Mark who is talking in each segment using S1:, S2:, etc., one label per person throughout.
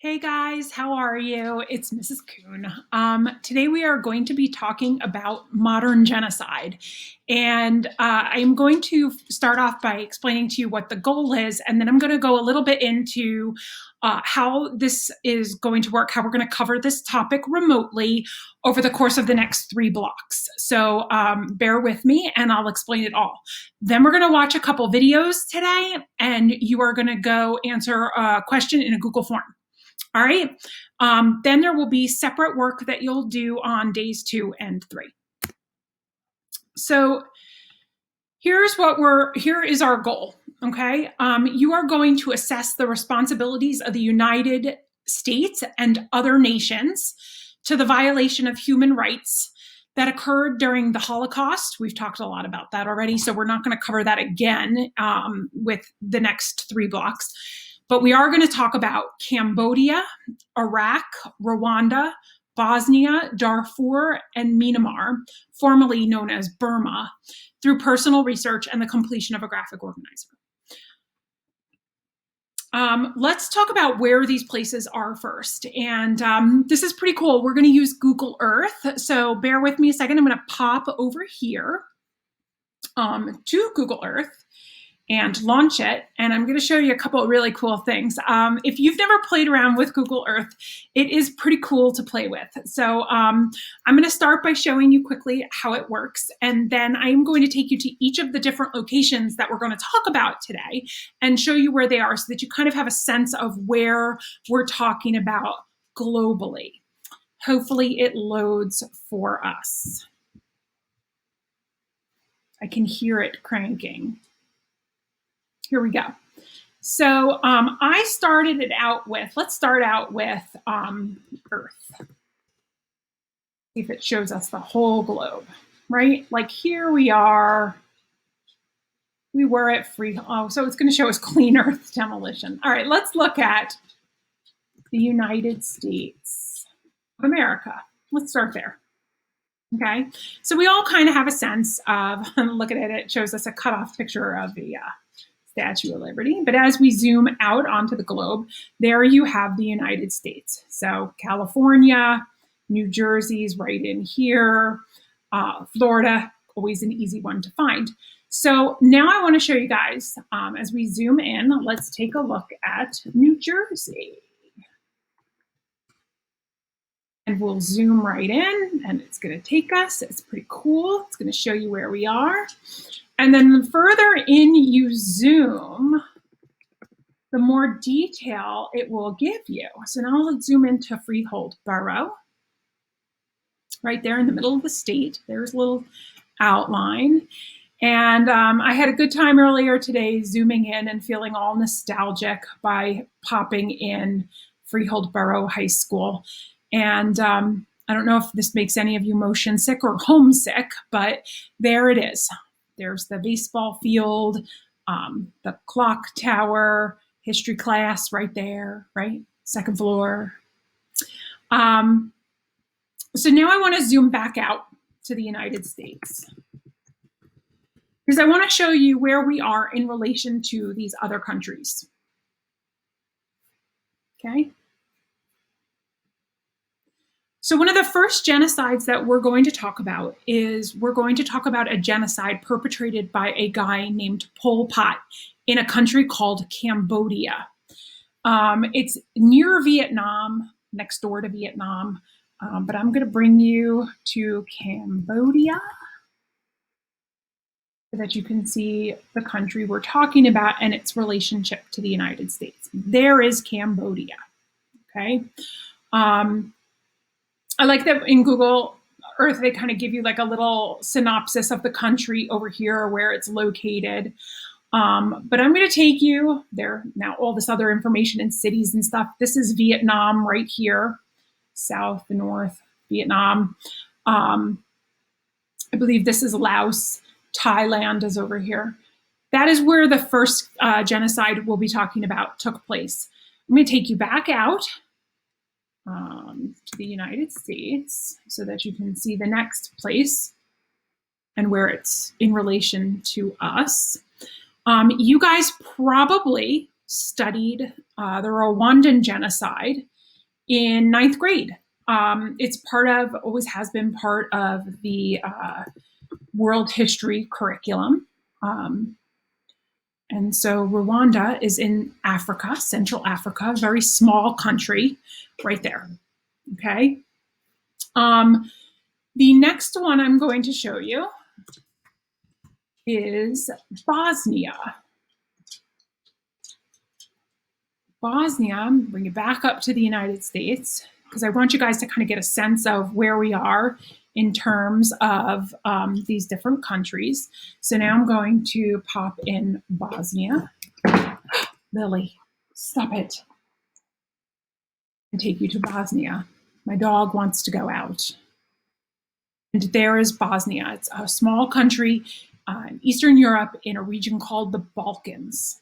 S1: Hey guys, how are you? It's Mrs. Kuhn. Today we are going to be talking about modern genocide. And I'm going to start off by explaining to you what the goal is, and then I'm going to go a little bit into how this is going to work, how we're going to cover this topic remotely over the course of the next 3 blocks. So bear with me and I'll explain it all. Then we're going to watch a couple videos today, and you are going to go answer a question in a Google form. All right. Then there will be separate work that you'll do on days 2 and 3. So here is our goal. Okay. You are going to assess the responsibilities of the United States and other nations to the violation of human rights that occurred during the Holocaust. We've talked a lot about that already, so we're not going to cover that again with the next 3 blocks. But we are going to talk about Cambodia, Iraq, Rwanda, Bosnia, Darfur, and Myanmar, formerly known as Burma, through personal research and the completion of a graphic organizer. Let's talk about where these places are first. And this is pretty cool. We're going to use Google Earth. So bear with me a second. I'm going to pop over here to Google Earth and launch it. And I'm going to show you a couple of really cool things. If you've never played around with Google Earth, it is pretty cool to play with. So I'm going to start by showing you quickly how it works. And then I'm going to take you to each of the different locations that we're going to talk about today and show you where they are so that you kind of have a sense of where we're talking about globally. Hopefully it loads for us. I can hear it cranking. Here we go. So I started it out with, let's start out with Earth. See if it shows us the whole globe, right? Like here we are. We were at so it's going to show us clean Earth demolition. All right, let's look at the United States of America. Let's start there. Okay, so we all kind of have a sense of, look at it, it shows us a cutoff picture of the Statue of Liberty. But as we zoom out onto the globe, there you have the United States. So California, New Jersey's right in here, Florida, always an easy one to find. So now I want to show you guys, as we zoom in, let's take a look at New Jersey. And we'll zoom right in, and it's going to take us. It's pretty cool. It's going to show you where we are. And then the further in you zoom, the more detail it will give you. So now let's zoom into Freehold Borough. Right there in the middle of the state. There's a little outline. And I had a good time earlier today zooming in and feeling all nostalgic by popping in Freehold Borough High School. And I don't know if this makes any of you motion sick or homesick, but there it is. There's the baseball field, the clock tower, history class right there, right? Second floor. So now I want to zoom back out to the United States, because I want to show you where we are in relation to these other countries. Okay. So one of the first genocides that we're going to talk about is a genocide perpetrated by a guy named Pol Pot in a country called Cambodia. It's near Vietnam, next door to Vietnam, but I'm going to bring you to Cambodia so that you can see the country we're talking about and its relationship to the United States. There is Cambodia, okay? I like that in Google Earth, they kind of give you like a little synopsis of the country over here, where it's located. But I'm going to take you there. Now, all this other information and cities and stuff. This is Vietnam right here, south, north, Vietnam. I believe this is Laos. Thailand is over here. That is where the first genocide we'll be talking about took place. I'm going to take you back out to the United States so that you can see the next place and where it's in relation to us. You guys probably studied the Rwandan genocide in ninth grade. It's always has been part of the world history curriculum. And so Rwanda is in Africa, Central Africa, very small country right there. Okay. The next one I'm going to show you is Bosnia. Bosnia, bring it back up to the United States, because I want you guys to kind of get a sense of where we are in terms of these different countries. So now I'm going to pop in Bosnia. Lily, stop it. And take you to Bosnia. My dog wants to go out. And there is Bosnia. It's a small country in Eastern Europe in a region called the Balkans.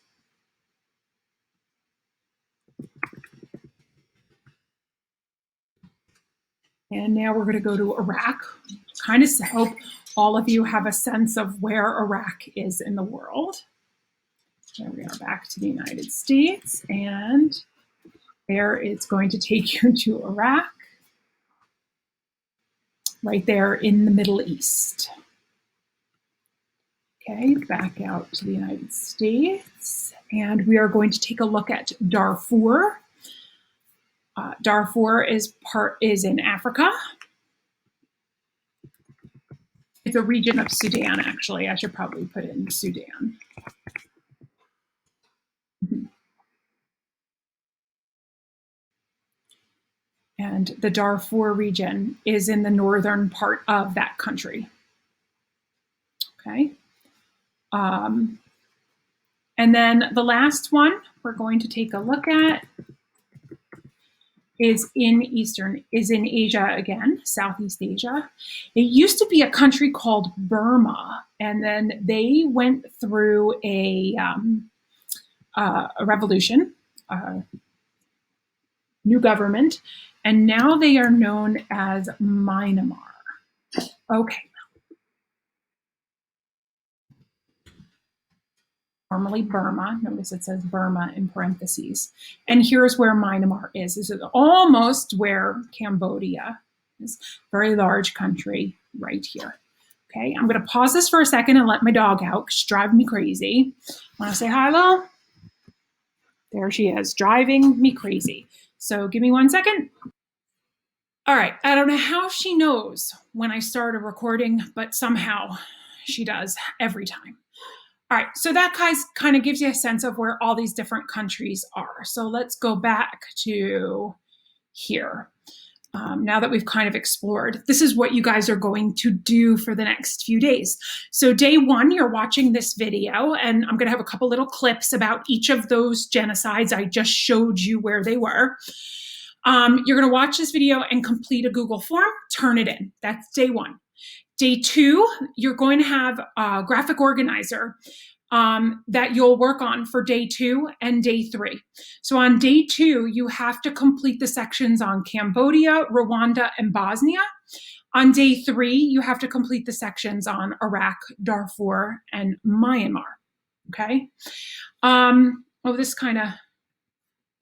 S1: And now we're going to go to Iraq. Kind of hope all of you have a sense of where Iraq is in the world. There we are, back to the United States. And there it's going to take you to Iraq, right there in the Middle East. Okay, back out to the United States. And we are going to take a look at Darfur. Darfur is in Africa. It's a region of Sudan, actually. I should probably put in Sudan. And the Darfur region is in the northern part of that country. Okay. And then the last one we're going to take a look at is in Asia again, Southeast Asia. It used to be a country called Burma, and then they went through a revolution, new government, and now they are known as Myanmar. Okay. Formerly Burma. Notice it says Burma in parentheses. And here's where Myanmar is. This is almost where Cambodia is. Very large country right here. Okay, I'm going to pause this for a second and let my dog out because she's driving me crazy. Want to say hi, Lil? There she is, driving me crazy. So give me 1 second. All right, I don't know how she knows when I start a recording, but somehow she does every time. All right, so that kind of gives you a sense of where all these different countries are. So let's go back to here. Now that we've kind of explored, this is what you guys are going to do for the next few days. So day one, you're watching this video, and I'm going to have a couple little clips about each of those genocides. I just showed you where they were. You're going to watch this video and complete a Google form, turn it in. That's day one. Day two, you're going to have a graphic organizer that you'll work on for day 2 and day 3. So on day 2, you have to complete the sections on Cambodia, Rwanda, and Bosnia. On day 3, you have to complete the sections on Iraq, Darfur, and Myanmar. Okay. This kind of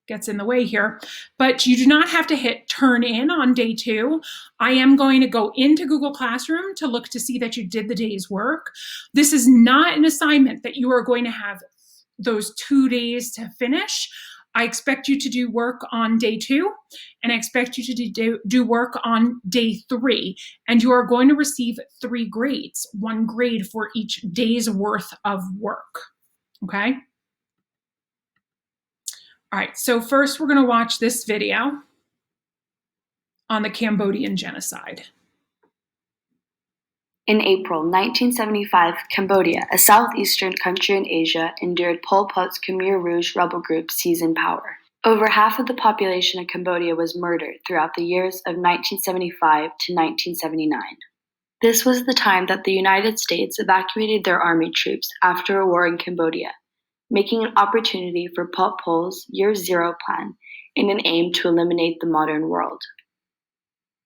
S1: gets in the way here, but you do not have to hit turn in on day 2. I am going to go into Google Classroom to look to see that you did the day's work. This is not an assignment that you are going to have those 2 days to finish. I expect you to do work on day 2, and I expect you to do work on day 3, and you are going to receive 3 grades, 1 grade for each day's worth of work, okay? All right, so first we're going to watch this video on the Cambodian genocide.
S2: In April 1975, Cambodia, a southeastern country in Asia, endured Pol Pot's Khmer Rouge rebel group seize in power. Over half of the population of Cambodia was murdered throughout the years of 1975 to 1979. This was the time that the United States evacuated their army troops after a war in Cambodia, making an opportunity for Pol Pot's Year Zero plan in an aim to eliminate the modern world.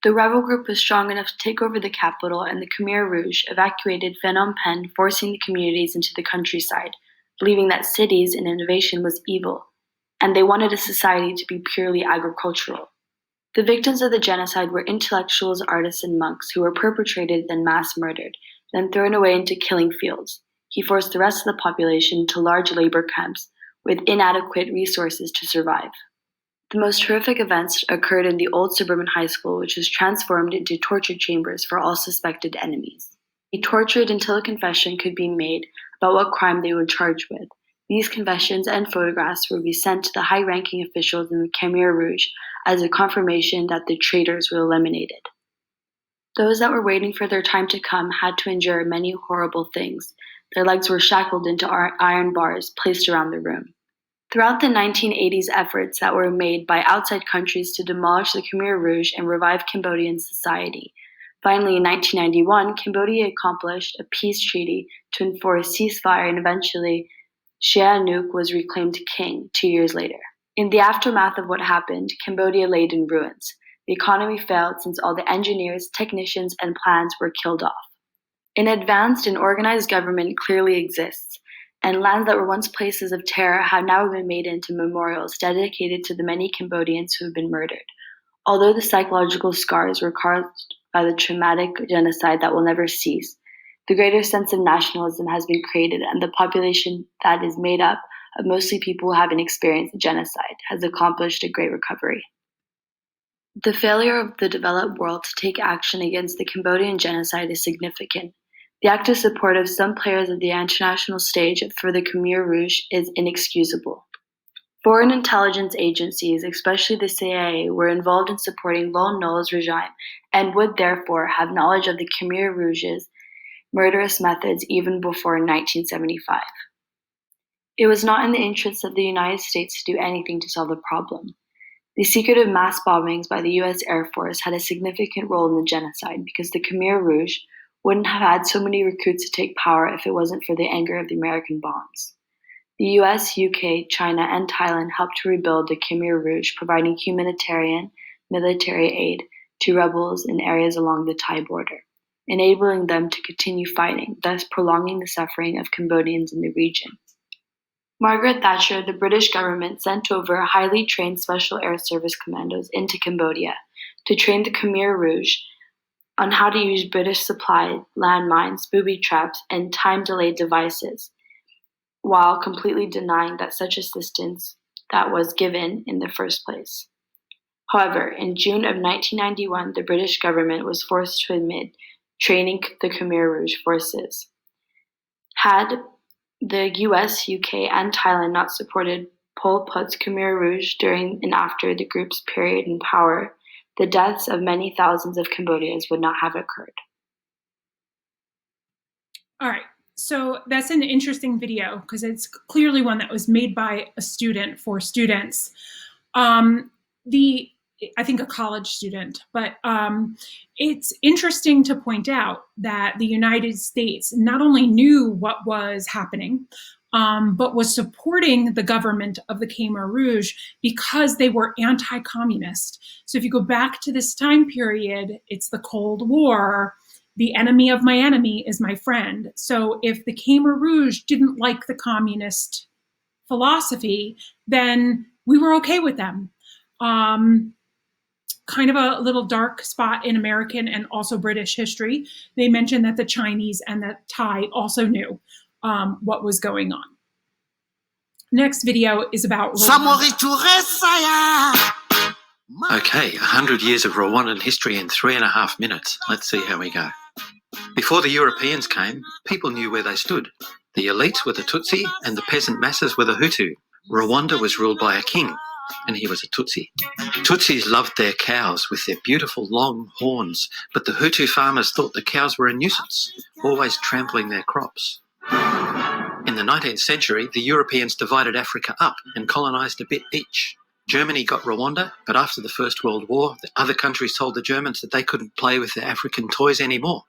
S2: The rebel group was strong enough to take over the capital, and the Khmer Rouge evacuated Phnom Penh, forcing the communities into the countryside, believing that cities and innovation was evil, and they wanted a society to be purely agricultural. The victims of the genocide were intellectuals, artists, and monks who were perpetrated and mass murdered, then thrown away into killing fields. He forced the rest of the population into large labor camps with inadequate resources to survive. The most horrific events occurred in the old suburban high school, which was transformed into torture chambers for all suspected enemies. They tortured until a confession could be made about what crime they were charged with. These confessions and photographs would be sent to the high-ranking officials in the Khmer Rouge as a confirmation that the traitors were eliminated. Those that were waiting for their time to come had to endure many horrible things. Their legs were shackled into iron bars placed around the room. Throughout the 1980s efforts that were made by outside countries to demolish the Khmer Rouge and revive Cambodian society, finally in 1991, Cambodia accomplished a peace treaty to enforce ceasefire, and eventually Sihanouk was reclaimed king 2 years later. In the aftermath of what happened, Cambodia laid in ruins. The economy failed since all the engineers, technicians, and plants were killed off. An advanced and organized government clearly exists, and lands that were once places of terror have now been made into memorials dedicated to the many Cambodians who have been murdered. Although the psychological scars were caused by the traumatic genocide that will never cease, the greater sense of nationalism has been created, and the population that is made up of mostly people who haven't experienced genocide has accomplished a great recovery. The failure of the developed world to take action against the Cambodian genocide is significant. The active support of some players of the international stage for the Khmer Rouge is inexcusable. Foreign intelligence agencies, especially the CIA, were involved in supporting Lon Nol's regime and would therefore have knowledge of the Khmer Rouge's murderous methods even before 1975. It was not in the interests of the United States to do anything to solve the problem. The secretive mass bombings by the US Air Force had a significant role in the genocide because the Khmer Rouge wouldn't have had so many recruits to take power if it wasn't for the anger of the American bombs. The US, UK, China, and Thailand helped to rebuild the Khmer Rouge, providing humanitarian, military aid to rebels in areas along the Thai border, enabling them to continue fighting, thus prolonging the suffering of Cambodians in the region. Margaret Thatcher, the British government, sent over highly trained Special Air Service commandos into Cambodia to train the Khmer Rouge on how to use British-supplied landmines, booby traps, and time-delayed devices, while completely denying that such assistance that was given in the first place. However, in June of 1991, the British government was forced to admit training the Khmer Rouge forces. Had the US, UK, and Thailand not supported Pol Pot's Khmer Rouge during and after the group's period in power, the deaths of many thousands of Cambodians would not have occurred.
S1: All right, so that's an interesting video because it's clearly one that was made by a student for students. I think a college student, but it's interesting to point out that the United States not only knew what was happening, but was supporting the government of the Khmer Rouge because they were anti-communist. So if you go back to this time period, it's the Cold War. The enemy of my enemy is my friend. So if the Khmer Rouge didn't like the communist philosophy, then we were okay with them. Kind of a little dark spot in American and also British history. They mentioned that the Chinese and the Thai also knew what was going on. Next video is about Rwanda.
S3: Okay, 100 years of Rwandan history in 3.5 minutes. Let's see how we go. Before the Europeans came, people knew where they stood. The elites were the Tutsi and the peasant masses were the Hutu. Rwanda was ruled by a king, and he was a Tutsi. Tutsis loved their cows with their beautiful long horns, but the Hutu farmers thought the cows were a nuisance, always trampling their crops. In the 19th century, the Europeans divided Africa up and colonised a bit each. Germany got Rwanda, but after the First World War, the other countries told the Germans that they couldn't play with their African toys anymore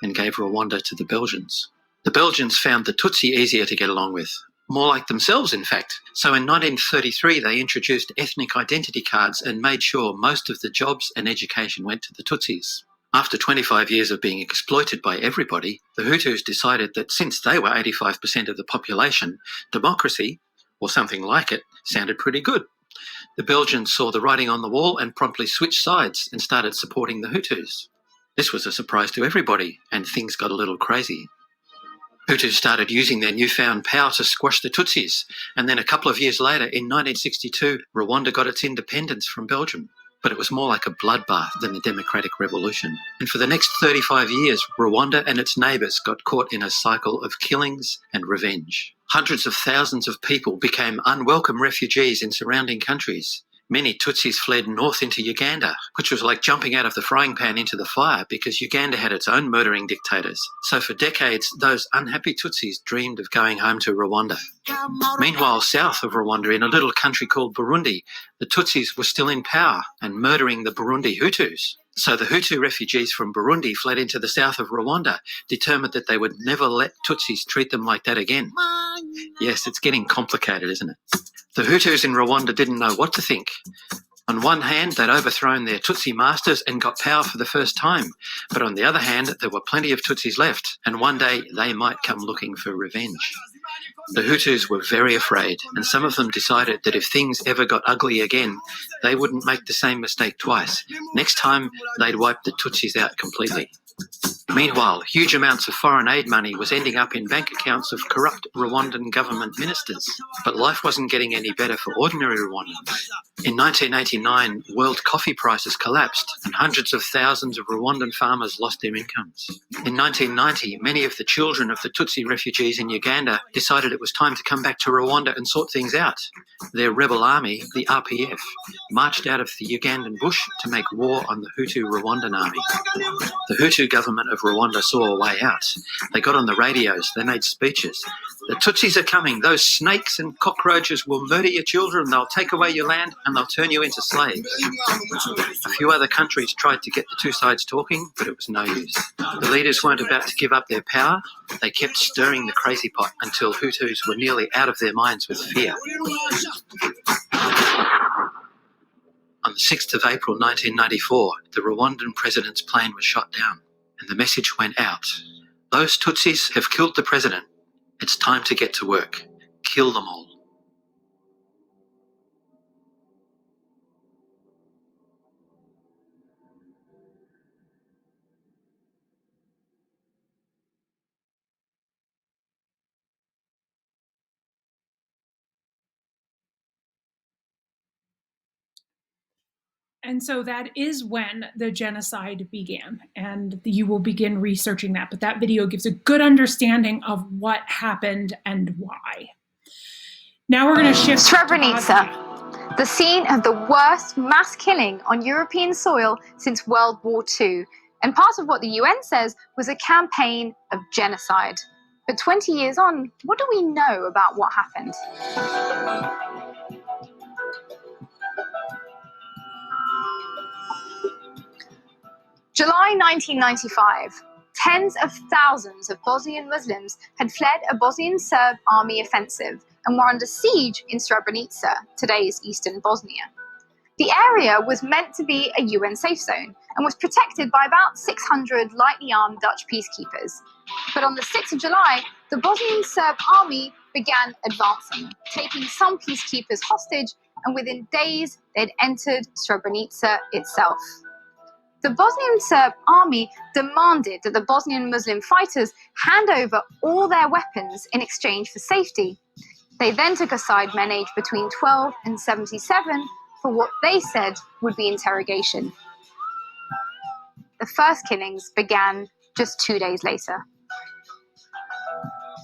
S3: and gave Rwanda to the Belgians. The Belgians found the Tutsi easier to get along with, more like themselves, in fact. So in 1933, they introduced ethnic identity cards and made sure most of the jobs and education went to the Tutsis. After 25 years of being exploited by everybody, the Hutus decided that since they were 85% of the population, democracy, or something like it, sounded pretty good. The Belgians saw the writing on the wall and promptly switched sides and started supporting the Hutus. This was a surprise to everybody, and things got a little crazy. Hutus started using their newfound power to squash the Tutsis, and then a couple of years later, in 1962, Rwanda got its independence from Belgium. But it was more like a bloodbath than a democratic revolution. And for the next 35 years, Rwanda and its neighbours got caught in a cycle of killings and revenge. Hundreds of thousands of people became unwelcome refugees in surrounding countries. Many Tutsis fled north into Uganda, which was like jumping out of the frying pan into the fire because Uganda had its own murdering dictators. So for decades, those unhappy Tutsis dreamed of going home to Rwanda. Meanwhile, south of Rwanda, in a little country called Burundi, the Tutsis were still in power and murdering the Burundi Hutus. So the Hutu refugees from Burundi fled into the south of Rwanda, determined that they would never let Tutsis treat them like that again. Yes, it's getting complicated, isn't it? The Hutus in Rwanda didn't know what to think. On one hand, they'd overthrown their Tutsi masters and got power for the first time. But on the other hand, there were plenty of Tutsis left, and one day they might come looking for revenge. The Hutus were very afraid, and some of them decided that if things ever got ugly again, they wouldn't make the same mistake twice. Next time, they'd wipe the Tutsis out completely. Meanwhile, huge amounts of foreign aid money was ending up in bank accounts of corrupt Rwandan government ministers. But life wasn't getting any better for ordinary Rwandans. In 1989, world coffee prices collapsed and hundreds of thousands of Rwandan farmers lost their incomes. In 1990, many of the children of the Tutsi refugees in Uganda decided it was time to come back to Rwanda and sort things out. Their rebel army, the RPF, marched out of the Ugandan bush to make war on the Hutu Rwandan army. The Hutu government of Rwanda saw a way out. They got on the radios, they made speeches. The Tutsis are coming, those snakes and cockroaches will murder your children, they'll take away your land and they'll turn you into slaves. A few other countries tried to get the two sides talking, but it was no use. The leaders weren't about to give up their power, they kept stirring the crazy pot until Hutus were nearly out of their minds with fear. On the 6th of April 1994, the Rwandan president's plane was shot down, and the message went out. Those Tutsis have killed the president. It's time to get to work. Kill them all.
S1: And so that is when the genocide began, and you will begin researching that. But that video gives a good understanding of what happened and why. Now we're going to shift
S4: Srebrenica, the scene of the worst mass killing on European soil since World War II, and part of what the UN says was a campaign of genocide. But 20 years on, what do we know about what happened? July 1995. Tens of thousands of Bosnian Muslims had fled a Bosnian Serb army offensive and were under siege in Srebrenica, today's eastern Bosnia. The area was meant to be a UN safe zone and was protected by about 600 lightly armed Dutch peacekeepers. But on the 6th of July, the Bosnian Serb army began advancing, taking some peacekeepers hostage, and within days they'd entered Srebrenica itself. The Bosnian Serb army demanded that the Bosnian Muslim fighters hand over all their weapons in exchange for safety. They then took aside men aged between 12 and 77 for what they said would be interrogation. The first killings began just 2 days later.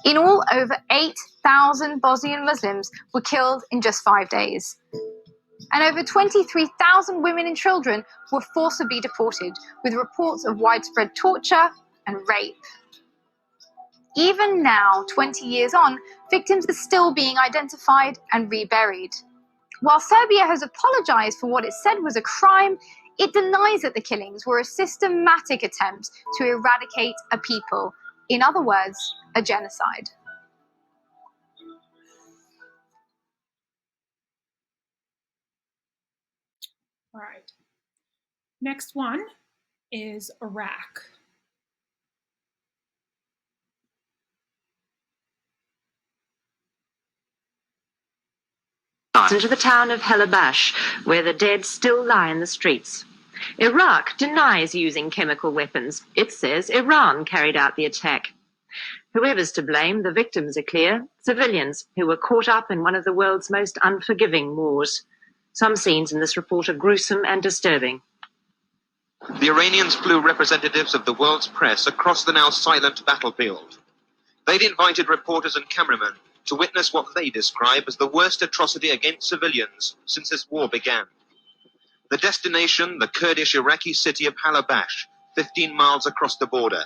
S4: In all, over 8,000 Bosnian Muslims were killed in just 5 days. And over 23,000 women and children were forcibly deported, with reports of widespread torture and rape. Even now, 20 years on, victims are still being identified and reburied. While Serbia has apologized for what it said was a crime, it denies that the killings were a systematic attempt to eradicate a people. In other words, a genocide.
S1: All right. Next one is Iraq.
S5: and to the town of Helabash, where the dead still lie in the streets. Iraq denies using chemical weapons. It says Iran carried out the attack. Whoever's to blame, the victims are clear: civilians who were caught up in one of the world's most unforgiving wars. Some scenes in this report are gruesome and disturbing.
S3: The Iranians flew representatives of the world's press across the now silent battlefield. They'd invited reporters and cameramen to witness what they describe as the worst atrocity against civilians since this war began. The destination, the Kurdish Iraqi city of Halabash, 15 miles across the border.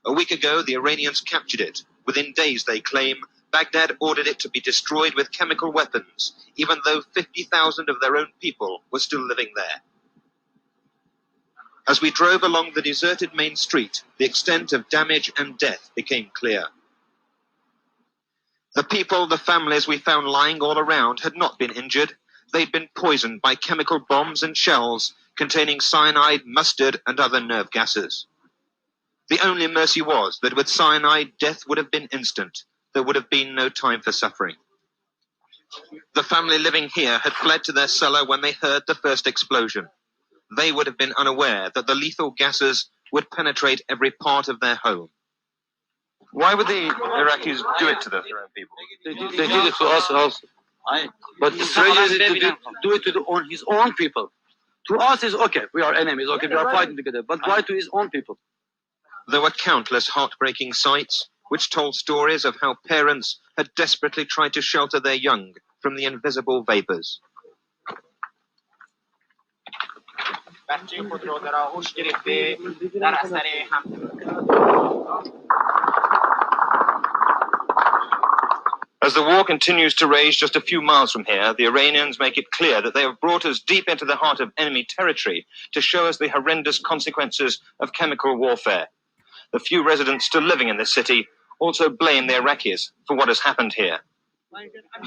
S3: A week ago, the Iranians captured it. Within days, they claim, Baghdad ordered it to be destroyed with chemical weapons, even though 50,000 of their own people were still living there. As we drove along the deserted main street, the extent of damage and death became clear. The people, the families we found lying all around had not been injured. They'd been poisoned by chemical bombs and shells containing cyanide, mustard, and other nerve gases. The only mercy was that with cyanide, death would have been instant. There would have been no time for suffering. The family living here had fled to their cellar when they heard the first explosion. They would have been unaware that the lethal gases would penetrate every part of their home. Why would the Iraqis do it to their own people?
S6: They did it to us also. But the tragedy is to do it to his own people. To us is okay, we are enemies, okay, we are fighting together. But why to his own people?
S3: There were countless heartbreaking sights which told stories of how parents had desperately tried to shelter their young from the invisible vapors. As the war continues to rage just a few miles from here, the Iranians make it clear that they have brought us deep into the heart of enemy territory to show us the horrendous consequences of chemical warfare. The few residents still living in this city also blame the Iraqis for what has happened here.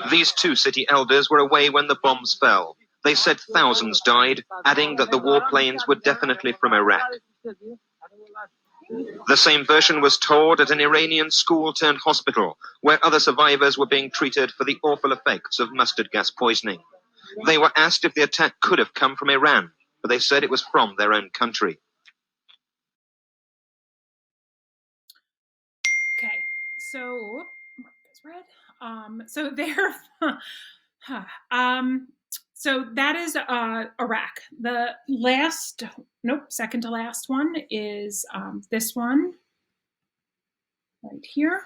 S3: These two city elders were away when the bombs fell. They said thousands died, adding that the warplanes were definitely from Iraq. The same version was told at an Iranian school-turned-hospital, where other survivors were being treated for the awful effects of mustard gas poisoning. They were asked if the attack could have come from Iran, but they said it was from their own country.
S1: Okay, so that's red. So there, so that is Iraq. The last, second to last one is this one right here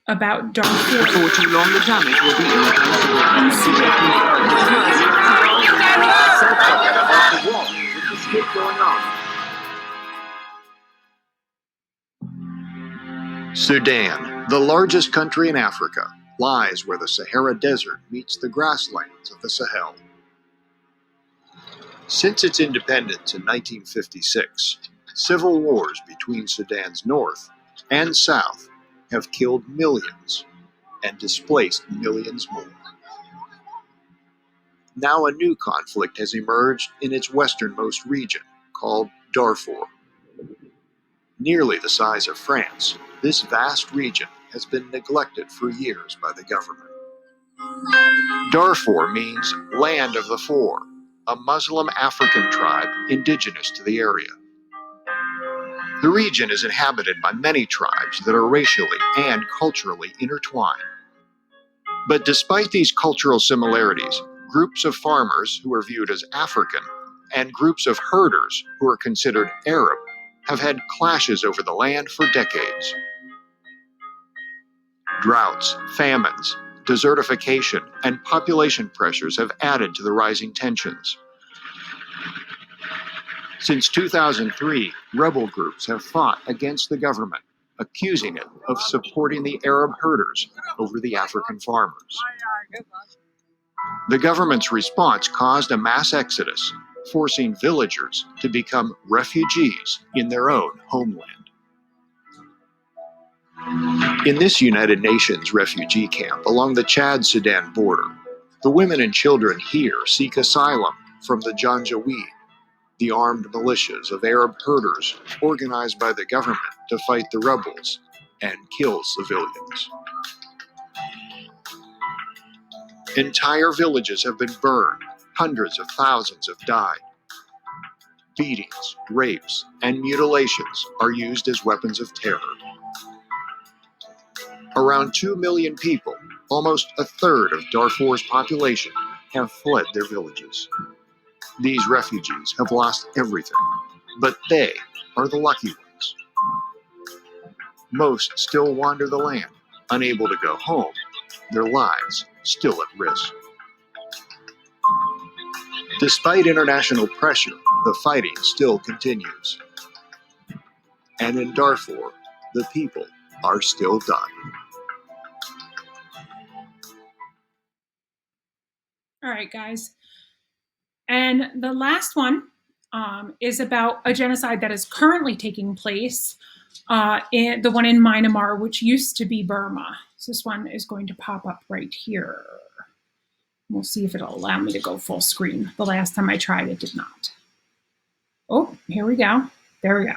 S1: about Darfur.
S7: Before too long, the damage will be
S8: Sudan, the largest country in Africa, lies where the Sahara Desert meets the grasslands of the Sahel. Since its independence in 1956, civil wars between Sudan's north and south have killed millions and displaced millions more. Now a new conflict has emerged in its westernmost region, called Darfur. Nearly the size of France, this vast region has been neglected for years by the government. Darfur means Land of the Four, a Muslim African tribe indigenous to the area. The region is inhabited by many tribes that are racially and culturally intertwined. But despite these cultural similarities, groups of farmers who are viewed as African and groups of herders who are considered Arab have had clashes over the land for decades. Droughts, famines, desertification, and population pressures have added to the rising tensions. Since 2003, rebel groups have fought against the government, accusing it of supporting the Arab herders over the African farmers. The government's response caused a mass exodus, forcing villagers to become refugees in their own homeland. In this United Nations refugee camp along the Chad-Sudan border, the women and children here seek asylum from the Janjaweed, the armed militias of Arab herders organized by the government to fight the rebels and kill civilians. Entire villages have been burned. Hundreds of thousands have died. Beatings, rapes, and mutilations are used as weapons of terror. Around 2 million people, almost a third of Darfur's population, have fled their villages. These refugees have lost everything, but they are the lucky ones. Most still wander the land, unable to go home, their lives still at risk. Despite international pressure, the fighting still continues. And in Darfur, the people are still dying.
S1: All right, guys. And the last one is about a genocide that is currently taking place, in the one in Myanmar, which used to be Burma. So this one is going to pop up right here. We'll see if it'll allow me to go full screen. The last time I tried, it did not. Oh, here we go. There we go.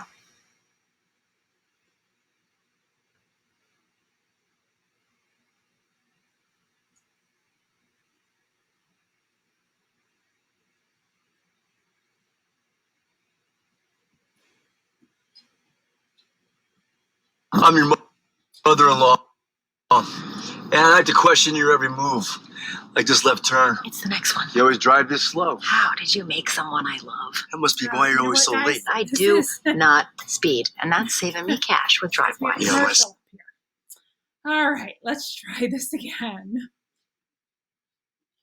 S9: I'm your mother-in-law, and I like to question your every move, like this left turn.
S10: It's the next one.
S9: You always drive this slow.
S10: How did you make someone I love?
S9: That must be why you're always so late.
S10: I do not speed, and that's saving me cash with DriveWise.
S9: Yeah, listen.
S1: All right, let's try this again.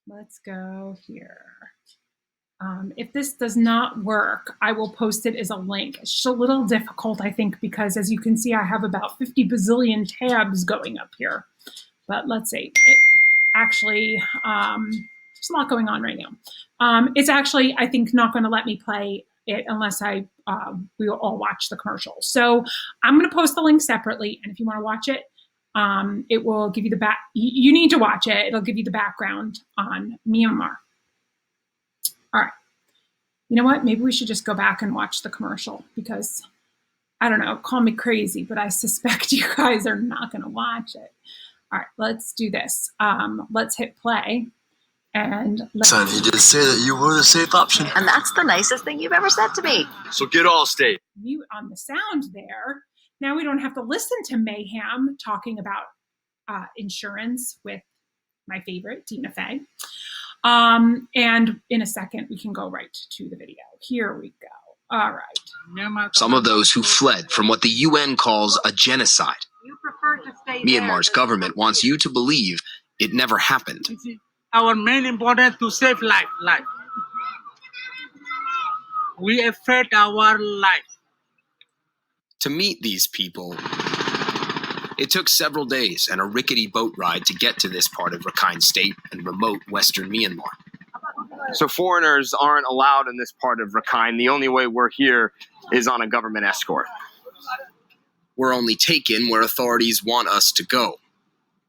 S1: Let's go here. If this does not work, I will post it as a link. It's just a little difficult, I think, because as you can see, I have about 50 bazillion tabs going up here. But let's see. Actually, there's a lot going on right now. It's actually, I think, not going to let me play it unless we all watch the commercial. So I'm going to post the link separately, and if you want to watch it, it will give you the you need to watch it. It'll give you the background on Myanmar. All right. You know what? Maybe we should just go back and watch the commercial because, I don't know, call me crazy, but I suspect you guys are not going to watch it. All right, let's do this. Let's hit play. And
S9: Son, he did say that you were the safe option.
S10: And that's the nicest thing you've ever said to me.
S9: So get Allstate.
S1: Mute on the sound there. Now we don't have to listen to Mayhem talking about insurance with my favorite, Tina Fey. And in a second, we can go right to the video. Here we go. All right.
S11: Some of those who fled from what the UN calls a genocide. Myanmar's government wants you to believe it never happened.
S12: Our main important to save life. We afraid our life.
S11: To meet these people, it took several days and a rickety boat ride to get to this part of Rakhine State and remote western Myanmar.
S13: So foreigners aren't allowed in this part of Rakhine. The only way we're here is on a government escort.
S11: We're only taken where authorities want us to go.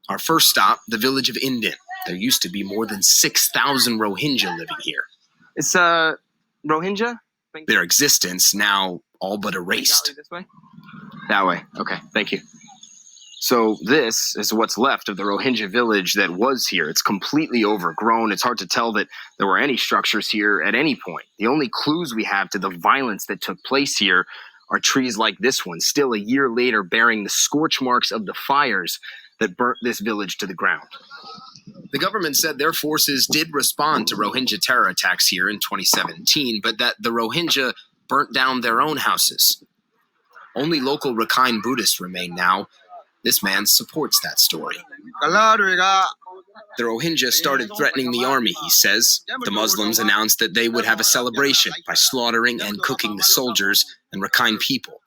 S11: Our first stop, the village of Indin. There used to be more than 6,000 Rohingya living here.
S13: It's Rohingya?
S11: Their existence now all but erased.
S13: This way? That way. Okay, thank you. So this is what's left of the Rohingya village that was here. It's completely overgrown. It's hard to tell that there were any structures here at any point. The only clues we have to the violence that took place here are trees like this one, still a year later bearing the scorch marks of the fires that burnt this village to the ground.
S11: The government said their forces did respond to Rohingya terror attacks here in 2017, but that the Rohingya burnt down their own houses. Only local Rakhine Buddhists remain now. This man supports that story. The Rohingya started threatening the army, he says. The Muslims announced that they would have a celebration by slaughtering and cooking the soldiers and Rakhine people.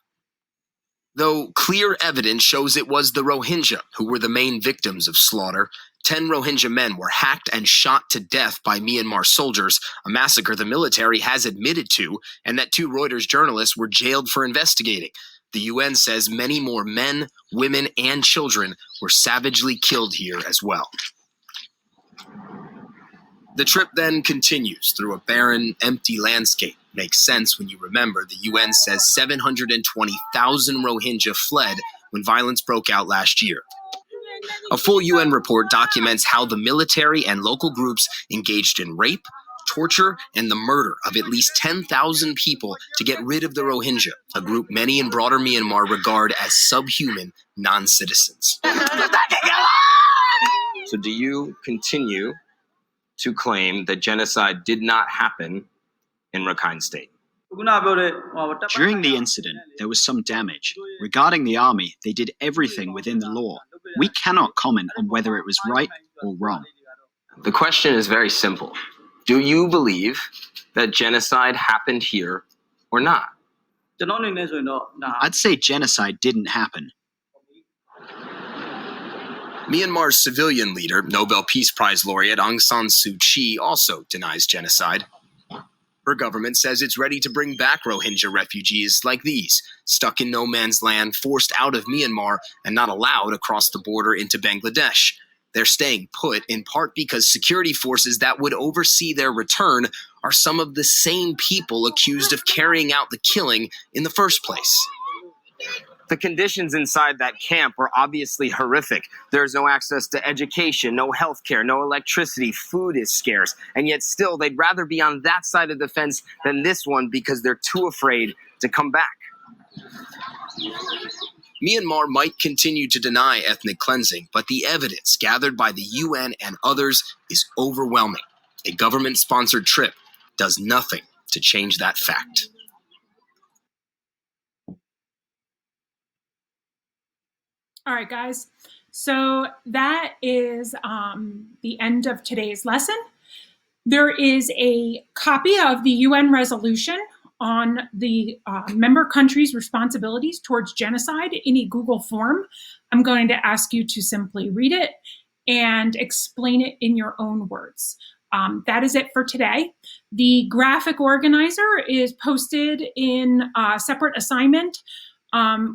S11: Though clear evidence shows it was the Rohingya who were the main victims of slaughter, 10 Rohingya men were hacked and shot to death by Myanmar soldiers, a massacre the military has admitted to, and that 2 Reuters journalists were jailed for investigating. The UN says many more men, women, and children were savagely killed here as well. The trip then continues through a barren, empty landscape. Makes sense when you remember the UN says 720,000 Rohingya fled when violence broke out last year. A full UN report documents how the military and local groups engaged in rape, torture, and the murder of at least 10,000 people to get rid of the Rohingya, a group many in broader Myanmar regard as subhuman non-citizens.
S13: So do you continue to claim that genocide did not happen in Rakhine State?
S14: During the incident, there was some damage. Regarding the army, they did everything within the law. We cannot comment on whether it was right or wrong.
S13: The question is very simple. Do you believe that genocide happened here or not?
S14: I'd say genocide didn't happen.
S11: Myanmar's civilian leader, Nobel Peace Prize laureate Aung San Suu Kyi, also denies genocide. Her government says it's ready to bring back Rohingya refugees like these, stuck in no man's land, forced out of Myanmar, and not allowed across the border into Bangladesh. They're staying put in part because security forces that would oversee their return are some of the same people accused of carrying out the killing in the first place.
S13: The conditions inside that camp were obviously horrific. There's no access to education, no health care, no electricity, food is scarce, and yet still they'd rather be on that side of the fence than this one because they're too afraid to come back.
S11: Myanmar might continue to deny ethnic cleansing, but the evidence gathered by the UN and others is overwhelming. A government-sponsored trip does nothing to change that fact.
S1: All right, guys. So that is the end of today's lesson. There is a copy of the UN resolution on the member countries' responsibilities towards genocide in a Google form. I'm going to ask you to simply read it and explain it in your own words. That is it for today. The graphic organizer is posted in a separate assignment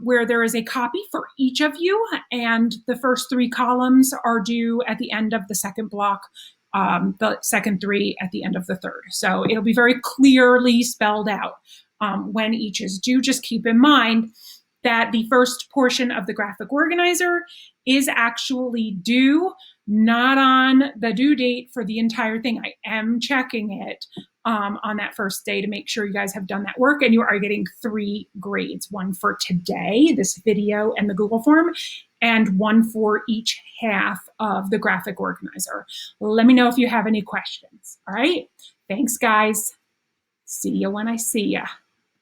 S1: where there is a copy for each of you, and the first 3 columns are due at the end of the second block, the second 3 at the end of the third. So it'll be very clearly spelled out when each is due. Just keep in mind that the first portion of the graphic organizer is actually due, not on the due date for the entire thing. I am checking it on that first day to make sure you guys have done that work, and you are getting 3 grades, 1 for today, this video and the Google form, and 1 for each half of the graphic organizer. Let me know if you have any questions. All right, thanks guys. See you when I see ya.